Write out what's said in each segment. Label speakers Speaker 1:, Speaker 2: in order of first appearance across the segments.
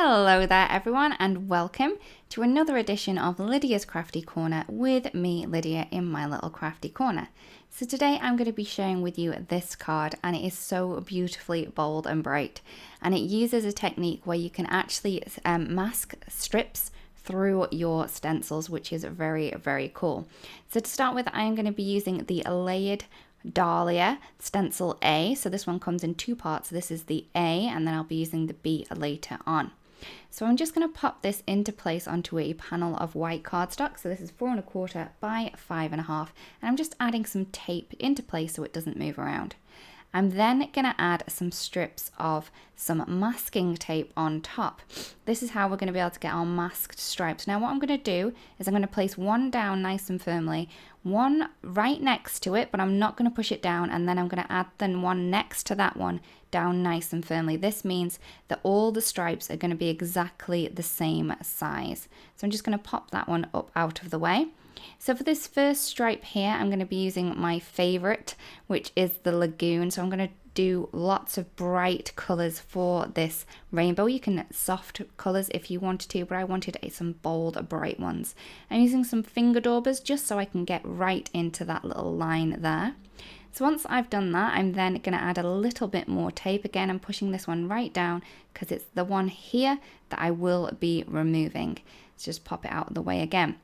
Speaker 1: Hello there everyone, and welcome to another edition of Lydia's Crafty Corner with me, Lydia, in my little crafty corner. So today I'm going to be sharing with you this card, and it is so beautifully bold and bright, and it uses a technique where you can actually mask strips through your stencils, which is very, very cool. So to start with, I am going to be using the elated Dahlia Stencil A. So this one comes in two parts. This is the A, and then I'll be using the B later on. So I'm just going to pop this into place onto a panel of white cardstock. So this is 4 1/4 by 5 1/2, and I'm just adding some tape into place so it doesn't move around. I'm then going to add some strips of some masking tape on top. This is how we're going to be able to get our masked stripes. Now what I'm going to do is I'm going to place one down nice and firmly, one right next to it, but I'm not going to push it down, and then I'm going to add the one next to that one down nice and firmly. This means that all the stripes are going to be exactly the same size. So I'm just going to pop that one up out of the way. So for this first stripe here, I'm going to be using my favorite, which is the Lagoon. So I'm going to do lots of bright colors for this rainbow. You can soft colors if you wanted to, but I wanted some bold, bright ones. I'm using some finger daubers just so I can get right into that little line there. So once I've done that, I'm then going to add a little bit more tape. Again, I'm pushing this one right down because it's the one here that I will be removing. Let's just pop it out of the way again.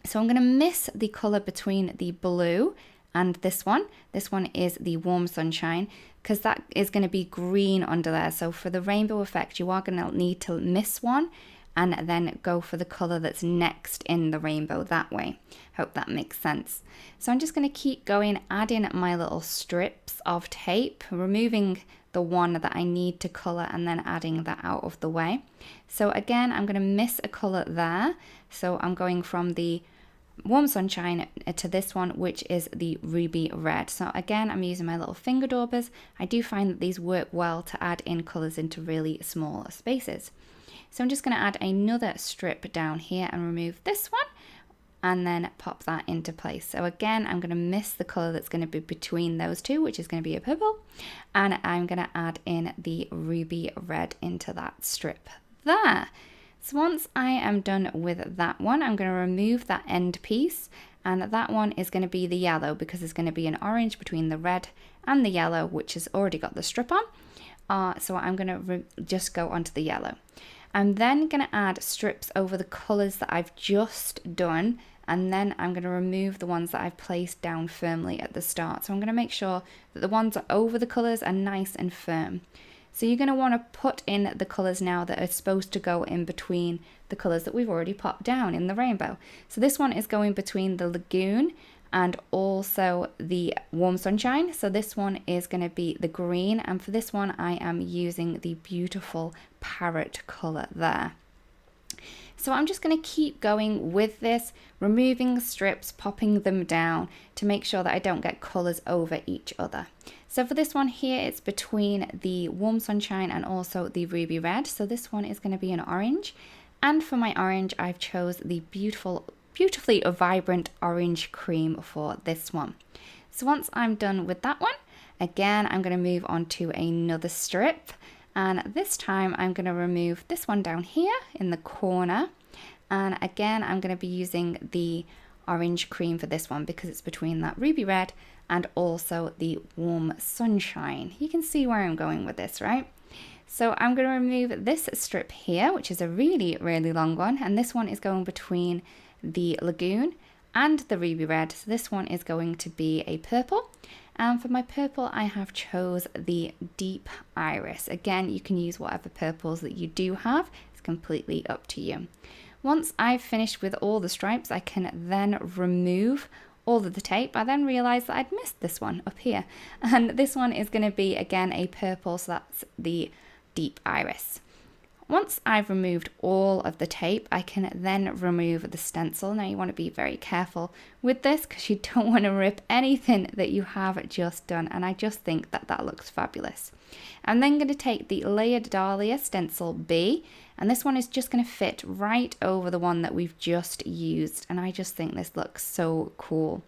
Speaker 1: So I'm going to miss the colour between the blue and this one. This one is the Warm Sunshine, because that is going to be green under there. So for the rainbow effect, you are going to need to miss one and then go for the colour that's next in the rainbow that way. Hope that makes sense. So I'm just going to keep going, adding my little strips of tape, removing the one that I need to colour and then adding that out of the way. So again, I'm going to miss a colour there. So I'm going from the Warm Sunshine to this one, which is the Ruby Red. So again, I'm using my little finger daubers. I do find that these work well to add in colours into really small spaces. So I'm just going to add another strip down here and remove this one, and then pop that into place. So again, I'm going to miss the colour that's going to be between those two, which is going to be a purple, and I'm going to add in the Ruby Red into that strip there. So once I am done with that one, I'm going to remove that end piece, and that one is going to be the yellow because there's going to be an orange between the red and the yellow, which has already got the strip on. So I'm going to just go onto the yellow. I'm then going to add strips over the colours that I've just done, and then I'm going to remove the ones that I've placed down firmly at the start. So I'm going to make sure that the ones over the colours are nice and firm. So you're going to want to put in the colours now that are supposed to go in between the colours that we've already popped down in the rainbow. So this one is going between the Lagoon and also the Warm Sunshine. So this one is going to be the green, and for this one I am using the beautiful Parrot colour there. So I'm just going to keep going with this, removing strips, popping them down to make sure that I don't get colours over each other. So for this one here, it's between the Warm Sunshine and also the Ruby Red. So this one is going to be an orange. And for my orange, I've chose the beautifully vibrant orange cream for this one. So once I'm done with that one, again, I'm going to move on to another strip. And this time I'm going to remove this one down here in the corner. And again, I'm going to be using the orange cream for this one because it's between that Ruby Red and also the Warm Sunshine. You can see where I'm going with this, right? So I'm going to remove this strip here, which is a really, really long one. And this one is going between the Lagoon and the Ruby Red. So this one is going to be a purple. And for my purple, I have chose the Deep Iris. Again, you can use whatever purples that you do have. It's completely up to you. Once I've finished with all the stripes, I can then remove all of the tape. I then realized that I'd missed this one up here. And this one is going to be, again, a purple, so that's the Deep Iris. Once I've removed all of the tape, I can then remove the stencil. Now you want to be very careful with this because you don't want to rip anything that you have just done, and I just think that that looks fabulous. I'm then going to take the Layered Dahlia Stencil B, and this one is just going to fit right over the one that we've just used, and I just think this looks so cool.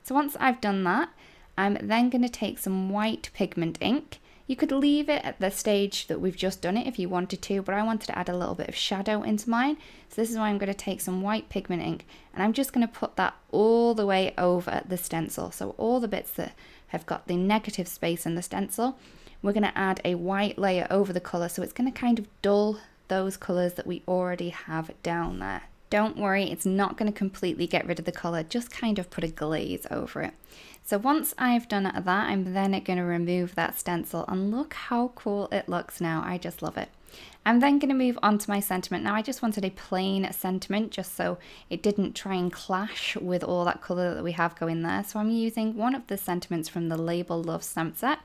Speaker 1: So once I've done that, I'm then going to take some white pigment ink. You could leave it at the stage that we've just done it if you wanted to, but I wanted to add a little bit of shadow into mine. So this is why I'm going to take some white pigment ink and I'm just going to put that all the way over the stencil. So all the bits that have got the negative space in the stencil, we're going to add a white layer over the colour, so it's going to kind of dull those colours that we already have down there. Don't worry, it's not going to completely get rid of the colour, just kind of put a glaze over it. So once I've done that, I'm then going to remove that stencil and look how cool it looks now. I just love it. I'm then going to move on to my sentiment. Now I just wanted a plain sentiment just so it didn't try and clash with all that colour that we have going there. So I'm using one of the sentiments from the Label Love stamp set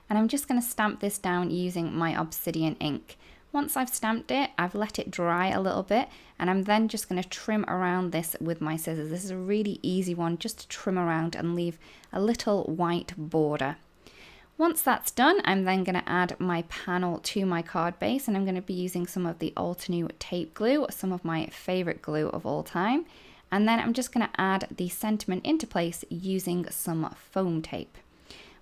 Speaker 1: and I'm just going to stamp this down using my Obsidian ink. Once I've stamped it, I've let it dry a little bit and I'm then just going to trim around this with my scissors. This is a really easy one just to trim around and leave a little white border. Once that's done, I'm then going to add my panel to my card base and I'm going to be using some of the Altenew tape glue, some of my favourite glue of all time. And then I'm just going to add the sentiment into place using some foam tape.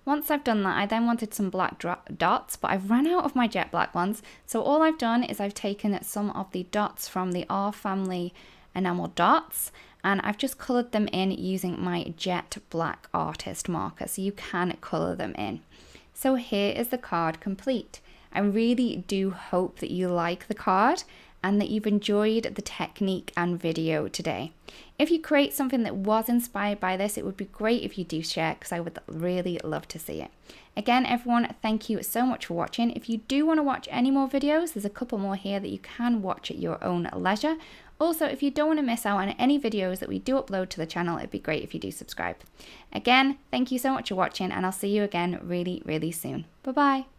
Speaker 1: Once I've done that, I then wanted some black dots, but I've run out of my jet black ones. So all I've done is I've taken some of the dots from the R Family enamel dots and I've just coloured them in using my jet black artist marker, so you can colour them in. So here is the card complete. I really do hope that you like the card and that you've enjoyed the technique and video today. If you create something that was inspired by this, it would be great if you do share because I would really love to see it. Again, everyone, thank you so much for watching. If you do want to watch any more videos, there's a couple more here that you can watch at your own leisure. Also, if you don't want to miss out on any videos that we do upload to the channel, it'd be great if you do subscribe. Again, thank you so much for watching and I'll see you again really, really soon. Bye-bye.